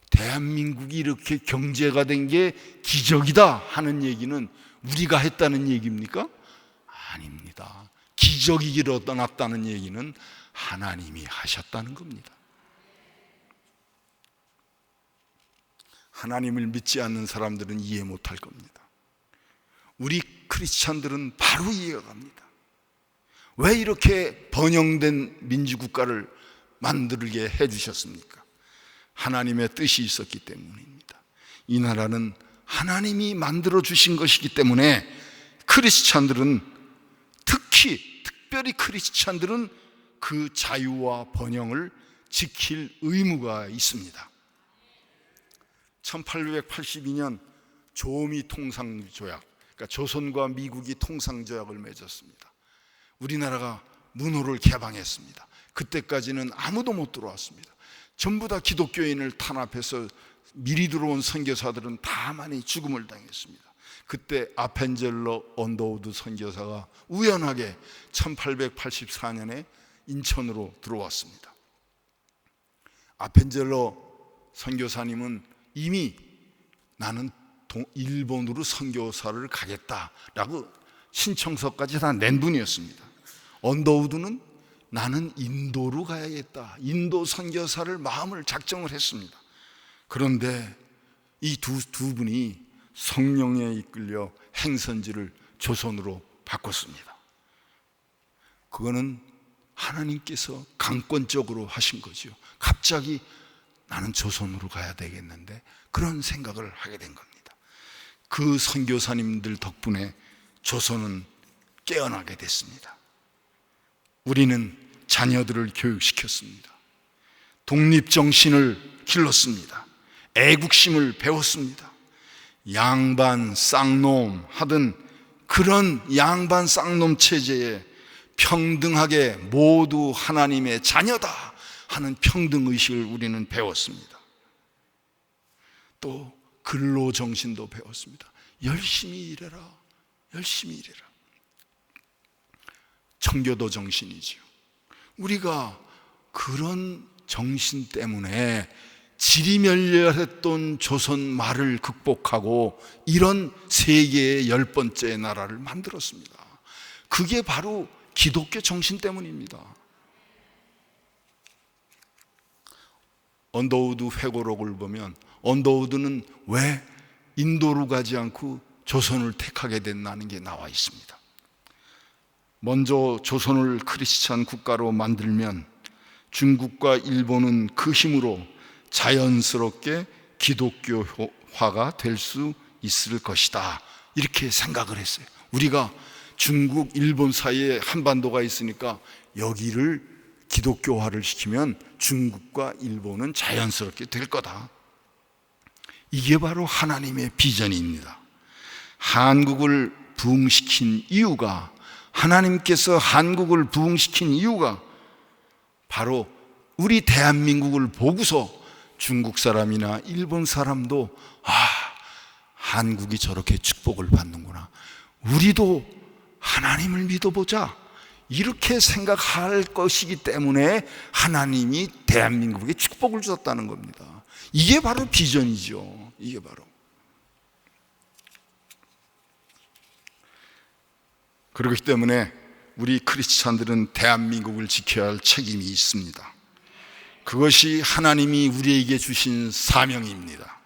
A: 대한민국이 이렇게 경제가 된 게 기적이다 하는 얘기는 우리가 했다는 얘기입니까? 아닙니다. 기적이 일어났다는 얘기는 하나님이 하셨다는 겁니다. 하나님을 믿지 않는 사람들은 이해 못할 겁니다. 우리 크리스찬들은 바로 이해가 갑니다. 왜 이렇게 번영된 민주국가를 만들게 해주셨습니까? 하나님의 뜻이 있었기 때문입니다. 이 나라는 하나님이 만들어 주신 것이기 때문에 크리스찬들은, 특별히 크리스찬들은 그 자유와 번영을 지킬 의무가 있습니다. 1882년 조미 통상조약, 그러니까 조선과 미국이 통상조약을 맺었습니다. 우리나라가 문호를 개방했습니다. 그때까지는 아무도 못 들어왔습니다. 전부 다 기독교인을 탄압해서 미리 들어온 선교사들은 다 많이 죽음을 당했습니다. 그때 아펜젤러 언더우드 선교사가 우연하게 1884년에 인천으로 들어왔습니다. 아펜젤러 선교사님은 이미 나는 일본으로 선교사를 가겠다라고 신청서까지 다 낸 분이었습니다. 언더우드는 나는 인도로 가야겠다, 인도 선교사를 마음을 작정을 했습니다. 그런데 이 두 분이 성령에 이끌려 행선지를 조선으로 바꿨습니다. 그거는 하나님께서 강권적으로 하신 거죠. 갑자기 나는 조선으로 가야 되겠는데 그런 생각을 하게 된 겁니다. 그 선교사님들 덕분에 조선은 깨어나게 됐습니다. 우리는 자녀들을 교육시켰습니다. 독립정신을 길렀습니다. 애국심을 배웠습니다. 양반 쌍놈 하던 그런 양반 쌍놈 체제에 평등하게 모두 하나님의 자녀다 하는 평등의식을 우리는 배웠습니다. 또 근로정신도 배웠습니다. 열심히 일해라, 열심히 일해라. 청교도 정신이지요. 우리가 그런 정신 때문에 지리멸렬했던 조선 말을 극복하고 이런 세계의 10번째 나라를 만들었습니다. 그게 바로 기독교 정신 때문입니다. 언더우드 회고록을 보면 언더우드는 왜 인도로 가지 않고 조선을 택하게 됐나는 게 나와 있습니다. 먼저 조선을 크리스찬 국가로 만들면 중국과 일본은 그 힘으로 자연스럽게 기독교화가 될 수 있을 것이다, 이렇게 생각을 했어요. 우리가 중국, 일본 사이에 한반도가 있으니까 여기를 기독교화를 시키면 중국과 일본은 자연스럽게 될 거다. 이게 바로 하나님의 비전입니다. 한국을 부흥시킨 이유가, 하나님께서 한국을 부흥시킨 이유가 바로 우리 대한민국을 보고서 중국 사람이나 일본 사람도 한국이 저렇게 축복을 받는구나, 우리도 하나님을 믿어보자, 이렇게 생각할 것이기 때문에 하나님이 대한민국에 축복을 주셨다는 겁니다. 이게 바로 비전이죠. 이게 바로. 그렇기 때문에 우리 크리스찬들은 대한민국을 지켜야 할 책임이 있습니다. 그것이 하나님이 우리에게 주신 사명입니다.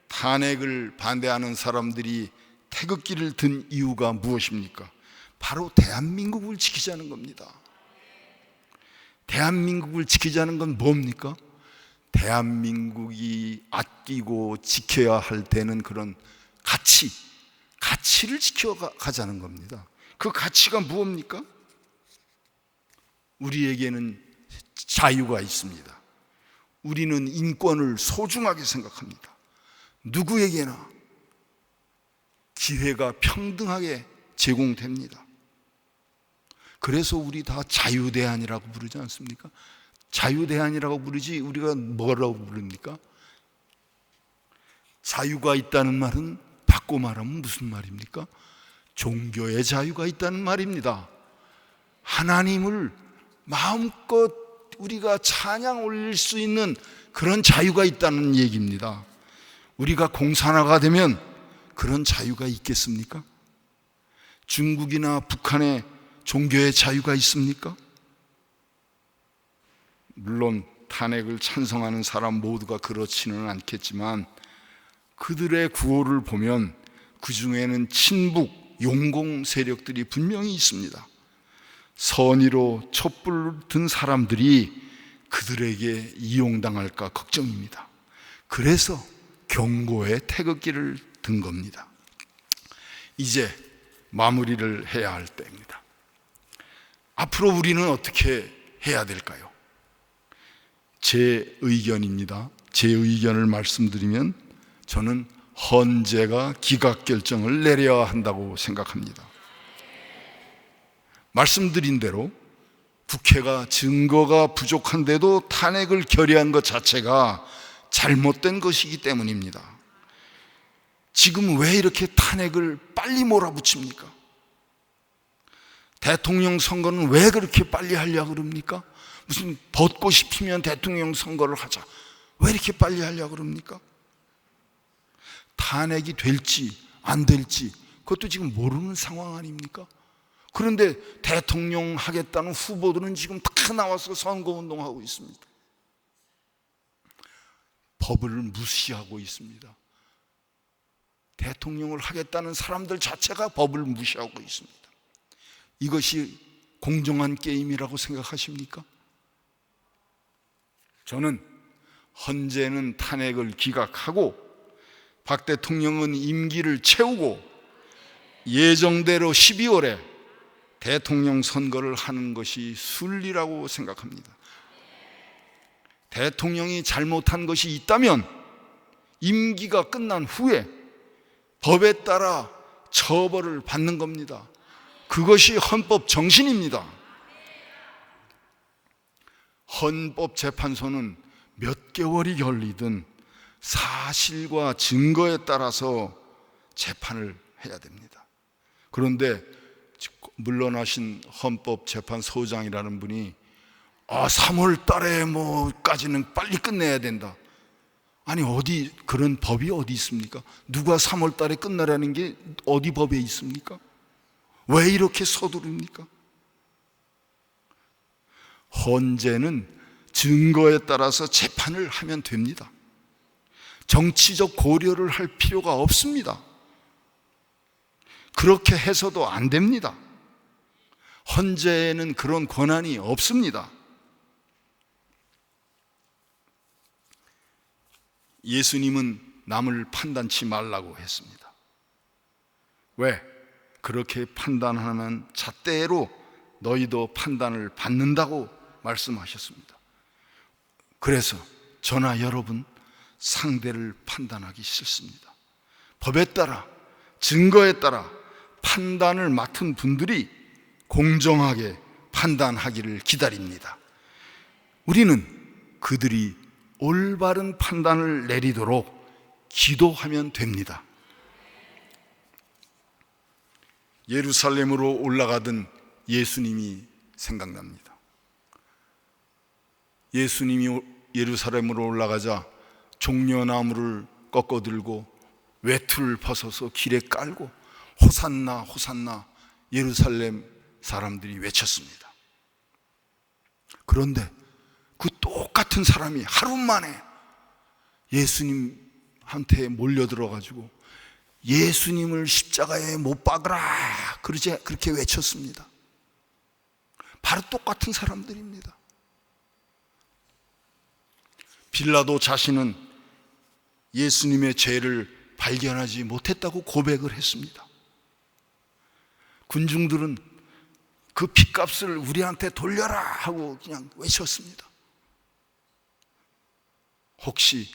A: 탄핵을 반대하는 사람들이 태극기를 든 이유가 무엇입니까? 바로 대한민국을 지키자는 겁니다. 대한민국을 지키자는 건 뭡니까? 대한민국이 아끼고 지켜야 할 때는 그런 가치를 지켜가자는 겁니다. 그 가치가 무엇입니까? 우리에게는 자유가 있습니다. 우리는 인권을 소중하게 생각합니다. 누구에게나 기회가 평등하게 제공됩니다. 그래서 우리 다 자유대한이라고 부르지 않습니까? 자유대한이라고 부르지 우리가 뭐라고 부릅니까? 자유가 있다는 말은 바꿔 말하면 무슨 말입니까? 종교의 자유가 있다는 말입니다. 하나님을 마음껏 우리가 찬양 올릴 수 있는 그런 자유가 있다는 얘기입니다. 우리가 공산화가 되면 그런 자유가 있겠습니까? 중국이나 북한에 종교의 자유가 있습니까? 물론 탄핵을 찬성하는 사람 모두가 그렇지는 않겠지만 그들의 구호를 보면 그 중에는 친북, 용공 세력들이 분명히 있습니다. 선의로 촛불을 든 사람들이 그들에게 이용당할까 걱정입니다. 그래서 경고의 태극기를 든 겁니다. 이제 마무리를 해야 할 때입니다. 앞으로 우리는 어떻게 해야 될까요? 제 의견입니다. 제 의견을 말씀드리면 저는 헌재가 기각결정을 내려야 한다고 생각합니다. 말씀드린 대로 국회가 증거가 부족한데도 탄핵을 결의한 것 자체가 잘못된 것이기 때문입니다. 지금 왜 이렇게 탄핵을 빨리 몰아붙입니까? 대통령 선거는 왜 그렇게 빨리 하려고 그럽니까? 무슨 벚꽃이 피면 대통령 선거를 하자, 왜 이렇게 빨리 하려고 그럽니까? 탄핵이 될지 안 될지 그것도 지금 모르는 상황 아닙니까? 그런데 대통령 하겠다는 후보들은 지금 다 나와서 선거운동하고 있습니다. 법을 무시하고 있습니다. 대통령을 하겠다는 사람들 자체가 법을 무시하고 있습니다. 이것이 공정한 게임이라고 생각하십니까? 저는 헌재는 탄핵을 기각하고 박 대통령은 임기를 채우고 예정대로 12월에 대통령 선거를 하는 것이 순리라고 생각합니다. 대통령이 잘못한 것이 있다면 임기가 끝난 후에 법에 따라 처벌을 받는 겁니다. 그것이 헌법 정신입니다. 헌법재판소는 몇 개월이 걸리든 사실과 증거에 따라서 재판을 해야 됩니다. 그런데 물러나신 헌법재판소장이라는 분이 3월 달에 까지는 빨리 끝내야 된다. 아니, 어디 그런 법이 어디 있습니까? 누가 3월 달에 끝나라는 게 어디 법에 있습니까? 왜 이렇게 서두릅니까? 헌재는 증거에 따라서 재판을 하면 됩니다. 정치적 고려를 할 필요가 없습니다. 그렇게 해서도 안 됩니다. 헌재에는 그런 권한이 없습니다. 예수님은 남을 판단치 말라고 했습니다. 왜? 그렇게 판단하면 잣대로 너희도 판단을 받는다고 말씀하셨습니다. 그래서 저나 여러분 상대를 판단하기 싫습니다. 법에 따라, 증거에 따라 판단을 맡은 분들이 공정하게 판단하기를 기다립니다. 우리는 그들이 올바른 판단을 내리도록 기도하면 됩니다. 예루살렘으로 올라가던 예수님이 생각납니다. 예수님이 예루살렘으로 올라가자 종려나무를 꺾어들고 외투를 벗어서 길에 깔고 호산나 호산나 예루살렘 사람들이 외쳤습니다. 그런데 그 똑같은 사람이 하루 만에 예수님한테 몰려들어가지고 예수님을 십자가에 못 박으라 그렇게 외쳤습니다. 바로 똑같은 사람들입니다. 빌라도 자신은 예수님의 죄를 발견하지 못했다고 고백을 했습니다. 군중들은 그 핏값을 우리한테 돌려라 하고 그냥 외쳤습니다. 혹시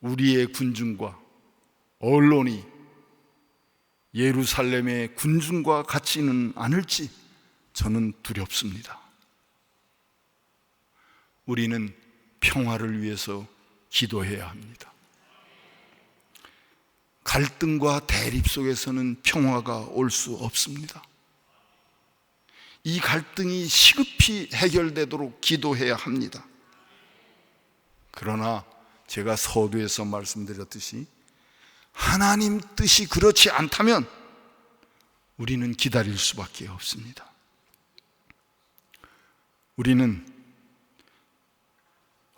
A: 우리의 군중과 언론이 예루살렘의 군중과 같지는 않을지 저는 두렵습니다. 우리는 평화를 위해서 기도해야 합니다. 갈등과 대립 속에서는 평화가 올 수 없습니다. 이 갈등이 시급히 해결되도록 기도해야 합니다. 그러나 제가 서두에서 말씀드렸듯이 하나님 뜻이 그렇지 않다면 우리는 기다릴 수밖에 없습니다. 우리는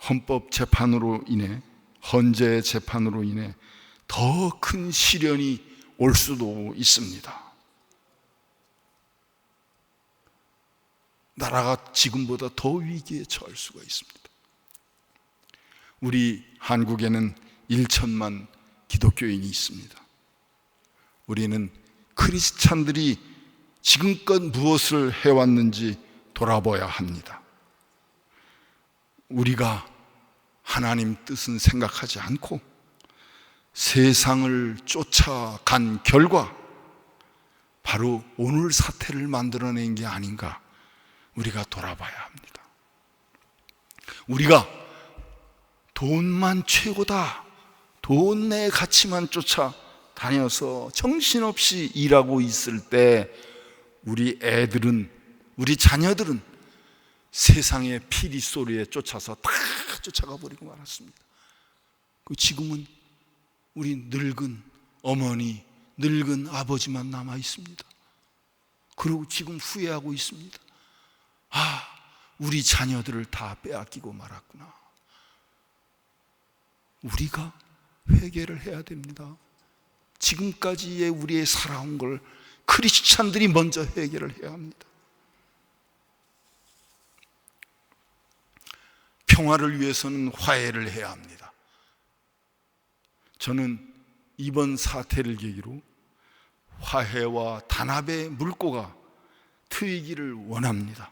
A: 헌법재판으로 인해, 헌재 재판으로 인해 더 큰 시련이 올 수도 있습니다. 나라가 지금보다 더 위기에 처할 수가 있습니다. 우리 한국에는 1천만 기독교인이 있습니다. 우리는 크리스찬들이 지금껏 무엇을 해왔는지 돌아봐야 합니다. 우리가 하나님 뜻은 생각하지 않고 세상을 쫓아간 결과 바로 오늘 사태를 만들어낸 게 아닌가 우리가 돌아봐야 합니다. 우리가 돈만 최고다, 돈 내 가치만 쫓아 다녀서 정신없이 일하고 있을 때 우리 애들은, 우리 자녀들은 세상의 피리 소리에 쫓아서 다 쫓아가 버리고 말았습니다. 지금은 우리 늙은 어머니, 늙은 아버지만 남아 있습니다. 그리고 지금 후회하고 있습니다. 우리 자녀들을 다 빼앗기고 말았구나. 우리가 회개를 해야 됩니다. 지금까지의 우리의 살아온 걸 크리스찬들이 먼저 회개를 해야 합니다. 평화를 위해서는 화해를 해야 합니다. 저는 이번 사태를 계기로 화해와 단합의 물꼬가 트이기를 원합니다.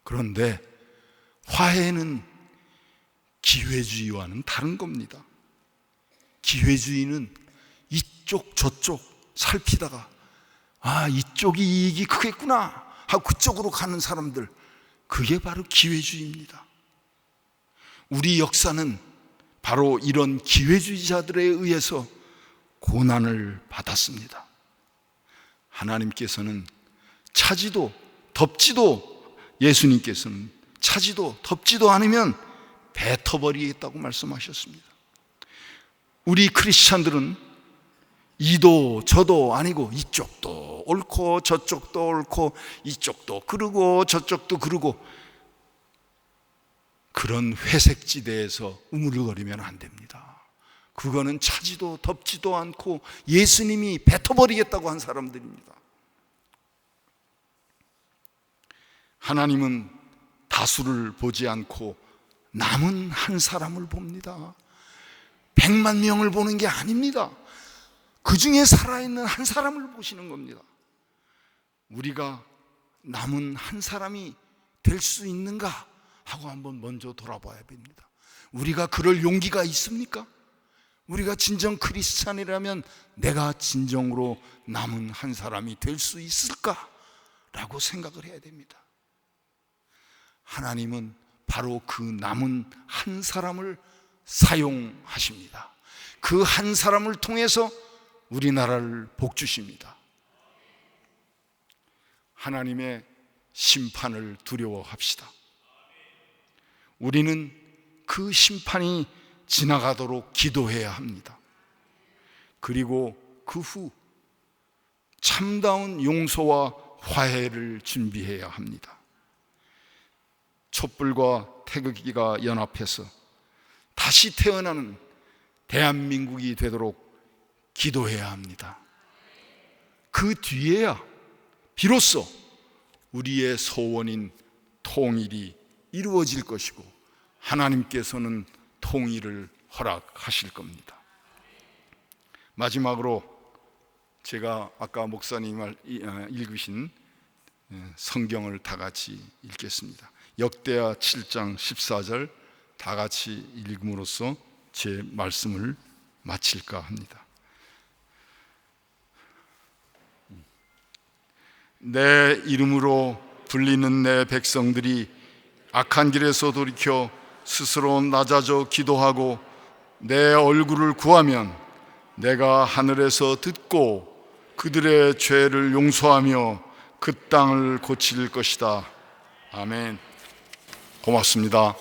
A: 그런데 화해는 기회주의와는 다른 겁니다. 기회주의는 이쪽 저쪽 살피다가 이쪽이 이익이 크겠구나 하고 그쪽으로 가는 사람들, 그게 바로 기회주의입니다. 우리 역사는 바로 이런 기회주의자들에 의해서 고난을 받았습니다. 하나님께서는 차지도 덥지도, 예수님께서는 차지도 덥지도 않으면 뱉어버리겠다고 말씀하셨습니다. 우리 크리스찬들은 이도 저도 아니고 이쪽도 옳고 저쪽도 옳고 이쪽도 그러고 저쪽도 그러고 그런 회색지대에서 우물거리면 안 됩니다. 그거는 차지도 덥지도 않고 예수님이 뱉어버리겠다고 한 사람들입니다. 하나님은 다수를 보지 않고 남은 한 사람을 봅니다. 100만 명을 보는 게 아닙니다. 그 중에 살아있는 한 사람을 보시는 겁니다. 우리가 남은 한 사람이 될 수 있는가 하고 한번 먼저 돌아봐야 됩니다. 우리가 그럴 용기가 있습니까? 우리가 진정 크리스찬이라면 내가 진정으로 남은 한 사람이 될 수 있을까? 라고 생각을 해야 됩니다. 하나님은 바로 그 남은 한 사람을 사용하십니다. 그 한 사람을 통해서 우리나라를 복주십니다. 하나님의 심판을 두려워합시다. 우리는 그 심판이 지나가도록 기도해야 합니다. 그리고 그 후 참다운 용서와 화해를 준비해야 합니다. 촛불과 태극기가 연합해서 다시 태어나는 대한민국이 되도록 기도해야 합니다. 그 뒤에야 비로소 우리의 소원인 통일이 이루어질 것이고 하나님께서는 통일을 허락하실 겁니다. 마지막으로 제가 아까 목사님 읽으신 성경을 다 같이 읽겠습니다. 역대하 7장 14절 다 같이 읽음으로써 제 말씀을 마칠까 합니다. 내 이름으로 불리는 내 백성들이 악한 길에서 돌이켜 스스로 낮아져 기도하고 내 얼굴을 구하면 내가 하늘에서 듣고 그들의 죄를 용서하며 그 땅을 고칠 것이다. 아멘. 고맙습니다.